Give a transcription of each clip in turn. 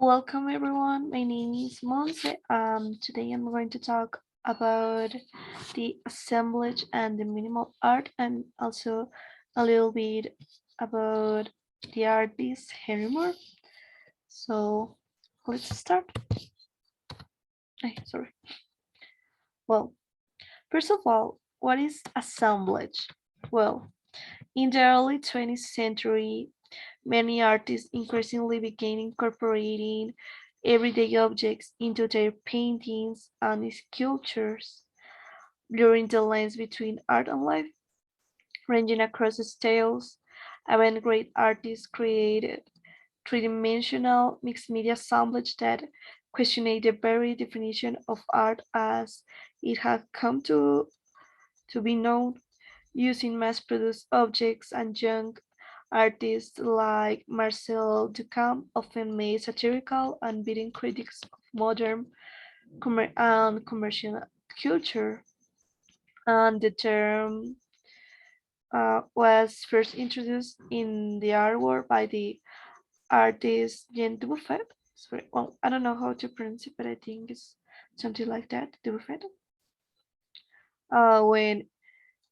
Welcome everyone. My name is Monse. Today I'm going to talk about the assemblage and the minimal art, and also a little bit about the artist Henry Moore. So let's start. Sorry. Well, first of all, what is assemblage? Well, in the early 20th century, many artists increasingly began incorporating everyday objects into their paintings and sculptures, blurring the lines between art and life, ranging across styles. Avant-garde artists created three-dimensional mixed media assemblage that questioned the very definition of art as it had come to be known, using mass-produced objects. And young artists like Marcel Duchamp often made satirical and biting critics of modern and commercial culture. And the term was first introduced in the artwork by the artist Jean Dubuffet. Sorry, well, I don't know how to pronounce it, but I think it's something like that, Dubuffet. When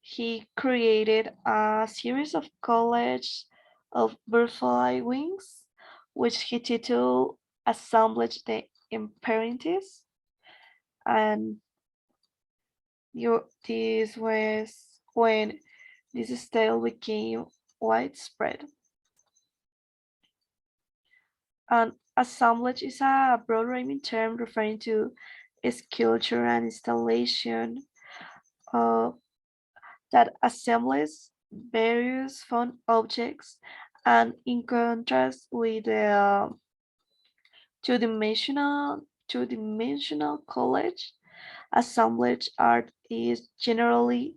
he created a series of collages of butterfly wings, which he titled Assemblage the Apprentice. And this was when this style became widespread. And assemblage is a broad rhyming term referring to sculpture and installation uh, that assembles various found objects, and in contrast with the two-dimensional collage, assemblage art is generally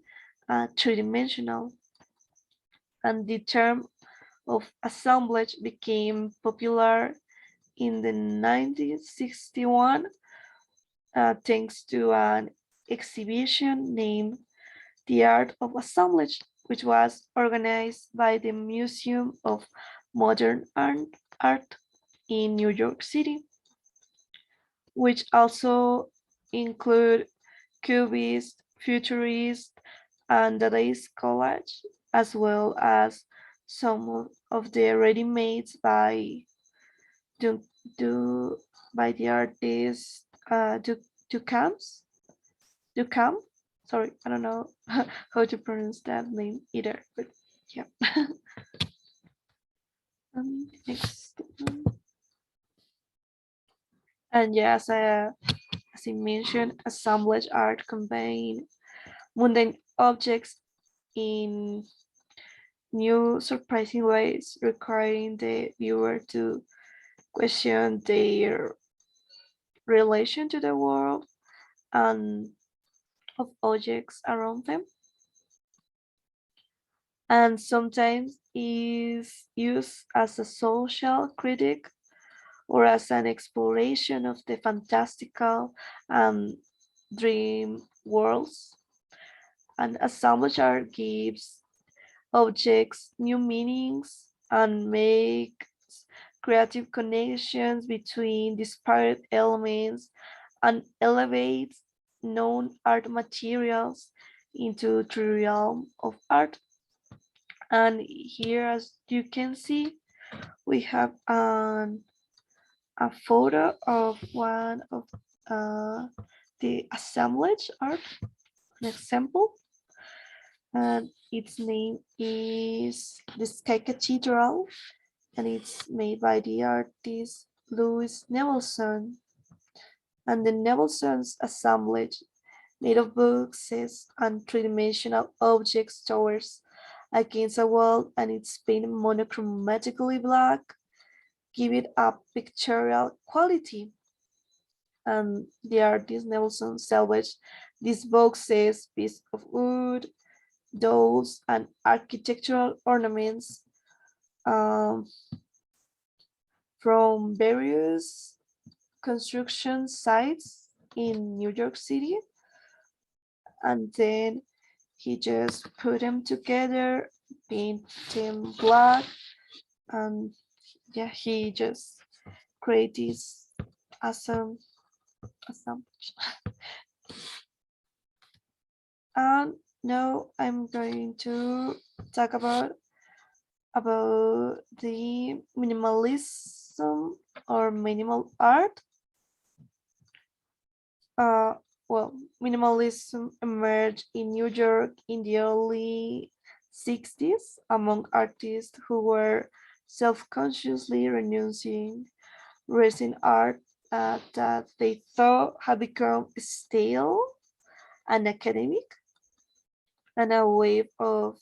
three-dimensional, and the term of assemblage became popular in the 1961 thanks to an exhibition named The Art of Assemblage, which was organized by the Museum of Modern Art in New York City, which also include Cubist, Futurist, and Dadaist collage, as well as some of the ready-mades Du, Du, by the artist Duchamp. Sorry, I don't know how to pronounce that name either, but yeah. Next one. And yes, as I mentioned, assemblage art combine mundane objects in new surprising ways, requiring the viewer to question their relation to the world and of objects around them, and sometimes is used as a social critic or as an exploration of the fantastical and dream worlds. And assemblage art gives objects new meanings and makes creative connections between disparate elements and elevates known art materials into the realm of art. And here, as you can see, we have a photo of one of uh, the assemblage art, an example, and its name is the Sky Cathedral, and it's made by the artist Louis Nevelson. And the Nevelson's assemblage, made of boxes and three-dimensional objects towers against a wall, and it's painted monochromatically black, give it a pictorial quality. And the artist Nelson salvaged these boxes, pieces of wood, dolls, and architectural ornaments um, from various construction sites in New York City. And then he just put them together, paint them black, and yeah, he just create this assem- assemblage. And now I'm going to talk about the minimalism or minimal art. Uh, well, minimalism emerged in New York in the early 60s among artists who were self-consciously renouncing recent art that they thought had become stale and academic, and a wave of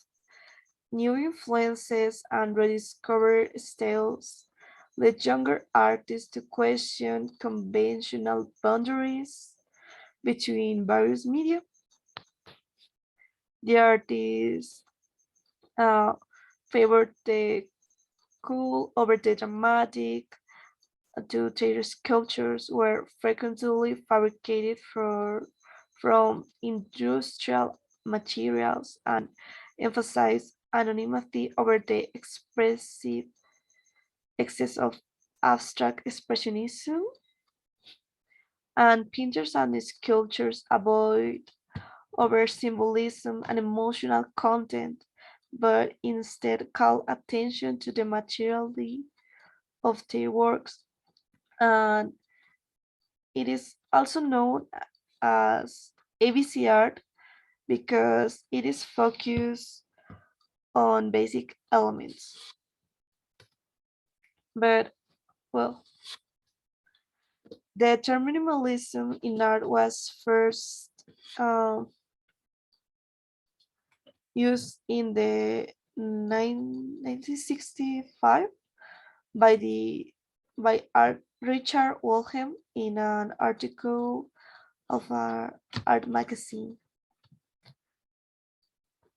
new influences and rediscovered styles led younger artists to question conventional boundaries between various media. The artists uh, favored the cool over the dramatic. Their sculptures were frequently fabricated from industrial materials and emphasized anonymity over the expressive excess of abstract expressionism. And painters and sculptures avoid over symbolism and emotional content, but instead call attention to the materiality of their works. And it is also known as ABC art because it is focused on basic elements. But well, the term minimalism in art was first um, used in the 1965 by the by Art Richard Wilhelm in an article of our art magazine.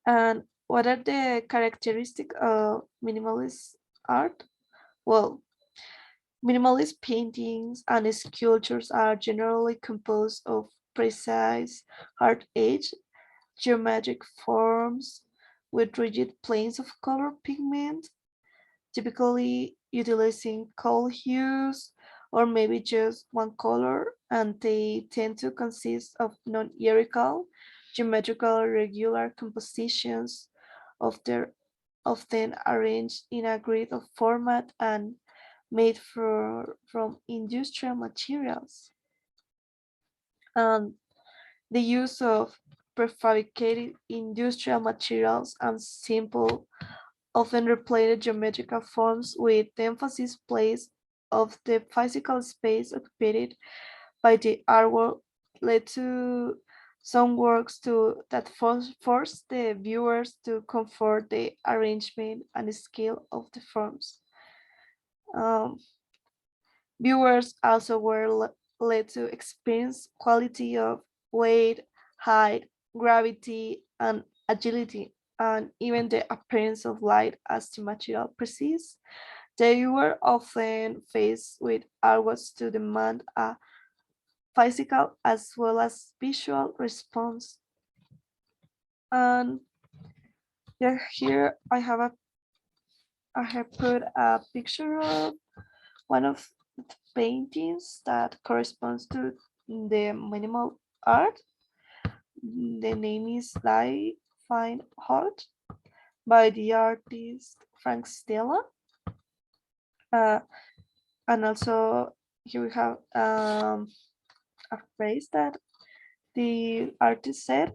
And what are the characteristics of minimalist art? Well, minimalist paintings and sculptures are generally composed of precise, hard-edged geometric forms with rigid planes of color pigment, typically utilizing cold hues or maybe just one color, and they tend to consist of non-hierarchical, geometrical regular compositions of their often arranged in a grid of format and made from industrial materials. And the use of prefabricated industrial materials and simple, often replated geometrical forms with the emphasis placed of the physical space occupied by the artwork led to some works that force the viewers to comfort the arrangement and scale of the forms. Um, Viewers also were led to experience quality of weight, height, gravity, and agility, and even the appearance of light as the material persists. They were often faced with artworks to demand a physical as well as visual response. And yeah, here I have put a picture of one of the paintings that corresponds to the minimal art. The name is Light Fine Heart by the artist Frank Stella. Uh, and also here we have a phrase that the artist said,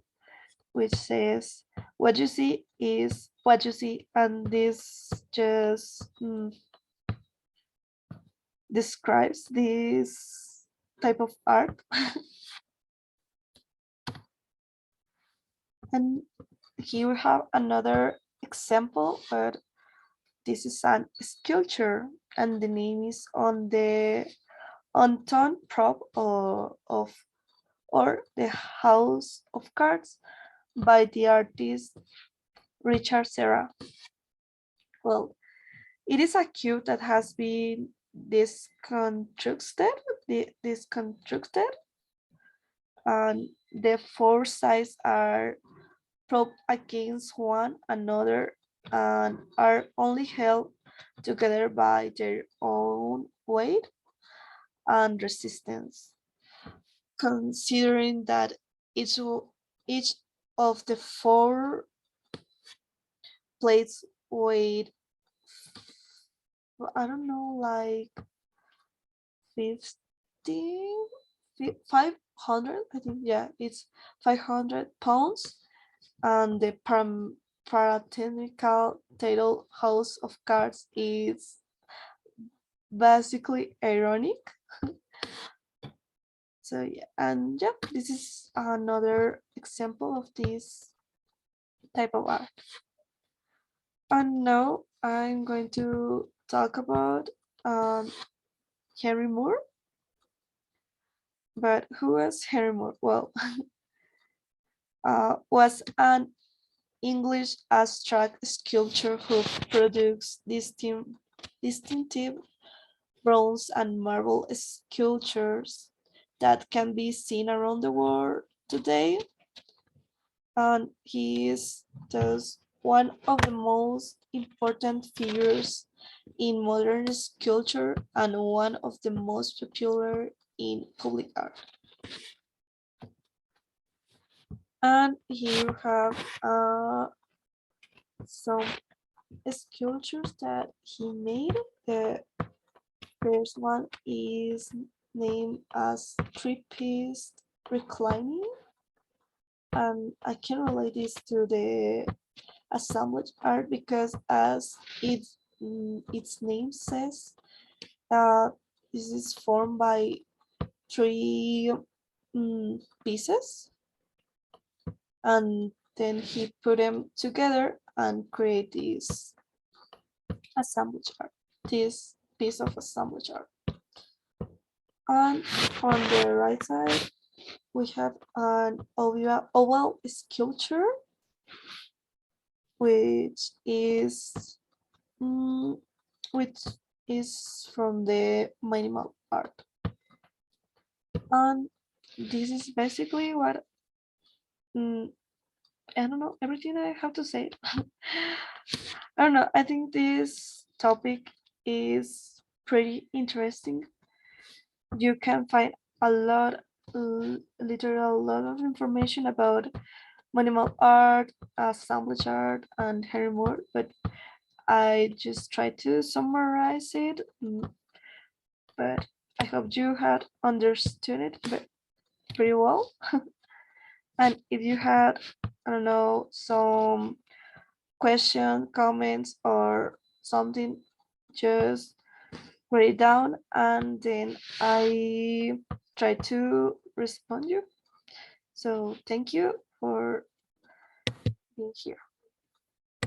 which says, "What you see is what you see," and this just describes this type of art. And here we have another example, but this is an sculpture, and the name is on the Anton Prop or the House of Cards by the artist Richard Serra. Well, it is a cube that has been disconstructed, and the four sides are propped against one another and are only held together by their own weight. and resistance, considering that each of the four plates weighed, I don't know, like 15, 500, I think, yeah, it's 500 pounds. And the paratechnical title House of Cards is basically ironic. So yeah, and yeah, this is another example of this type of art. And now I'm going to talk about um, Henry Moore. But who was Henry Moore? Well, was an English abstract sculptor who produced distinctive bronze and marble sculptures that can be seen around the world today. And he is thus one of the most important figures in modern sculpture and one of the most popular in public art. And here you have some sculptures that he made. The first one is named as three-piece reclining, and I can relate this to the assemblage art because, as its name says, this is formed by three pieces, and then he put them together and create this assemblage art, this piece of assemblage art. And on the right side, we have an oval sculpture, which is mm, which is from the minimal art. And this is basically what mm, I don't know everything I have to say. I don't know. I think this topic is pretty interesting. You can find a lot, literal lot of information about minimal art, assemblage art, and Harry Moore, but I just tried to summarize it. But I hope you had understood it pretty well. And if you had, I don't know, some question, comments, or something, just write it down and then I try to respond you. So thank you for being here.